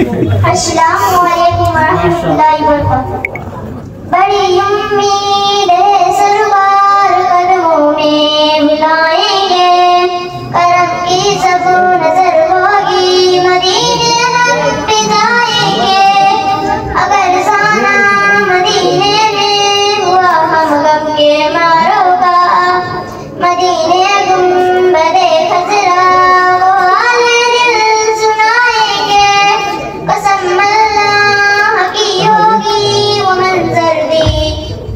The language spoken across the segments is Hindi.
अस्सलामु अलैकुम वरहमतुल्लाहि वबरकातुहू। बड़ी उम्मीद है सरकार कदमों में बुलाएंगे, करम की सब नजर होगी मदीने हम पे जाएंगे। अगर जाना मदीने में हुआ हम गम के मारों का, मदीने गुंबदे खजरा वो हाले दिल सुनाएंगे। कसम अल्लाह की होगी वो मंजर दी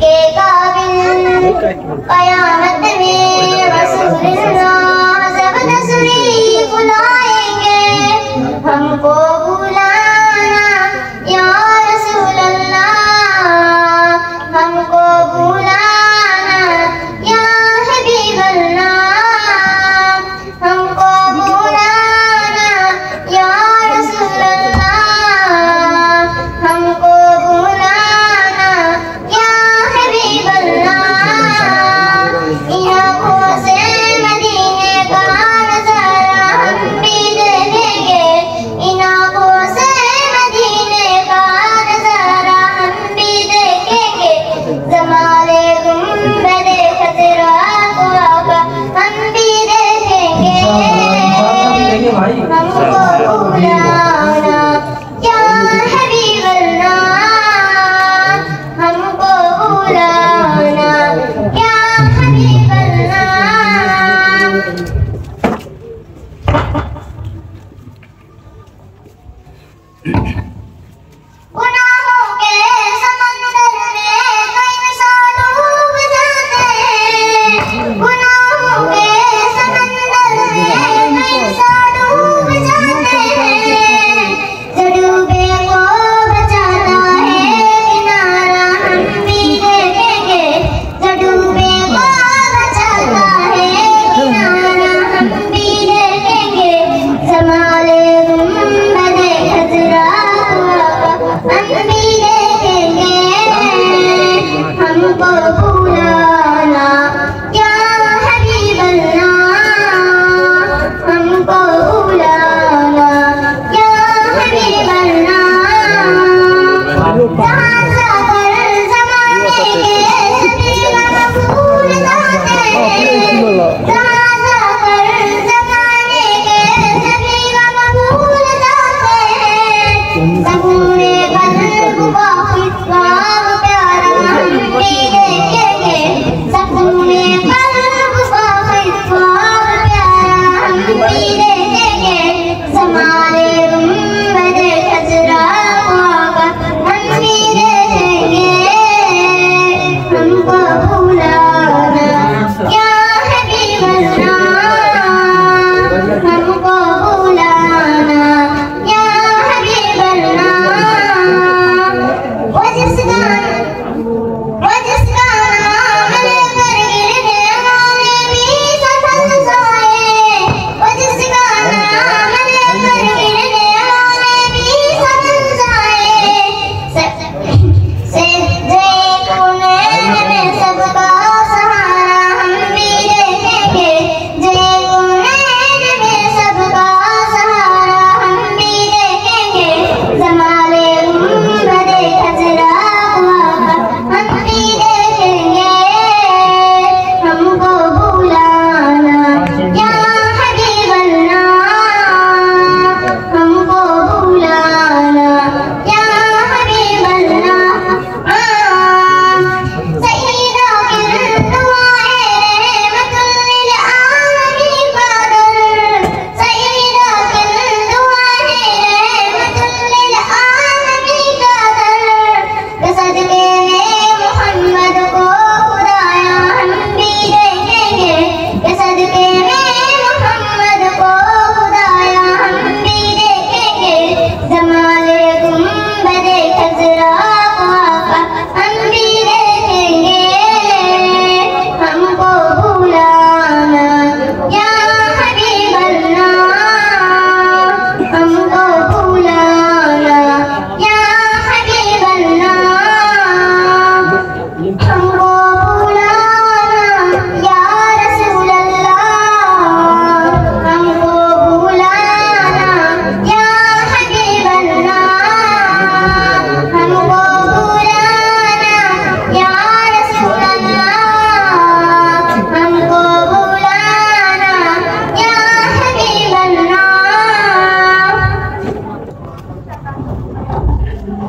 के काबिल, कयामत में रसूलुल्लाह जब तशरीफ लाएंगे। हमको बुलाना या रसूलल्लाह, हमको बुलाना या हबीबल्लाह, हमको बुलाना या रसूलल्लाह, हमको बुलाना या हबीबल्लाह। इन आँखों से मदीने का नजारा हम भी देखेंगे, इन आँखों से मदीने का नजारा हम भी देखेंगे। जमाले गुंबदे खजरा को आका हम भी देखेंगे। हमको बुलाना या हबीबल्लाह, हमको बुलाना या हबीबल्लाह। गुनाहों के समंदर में कई साल डूब जाते हैं, गुनाहों के समंदर में कई साल डूब जाते हैं। जो डूबे को बचाता है किनारा हम भी देखेंगे, जो डूबे को बचाता है किनारा हम भी देखेंगे। जमाले गुंबदे खजरा हम भी देखेंगे। हमको बुलाना या हबीबल्लाह, हमको बुलाना या हबीबल्लाह। जहाँ जाकर ज़माने के सभी गम भूल जाते हैं, जहाँ जाकर ज़माने के सभी गम भूल जाते हैं। सकूने कल्ब का कितना प्यारा हम भी देखेंगे।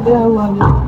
गया हुआ है।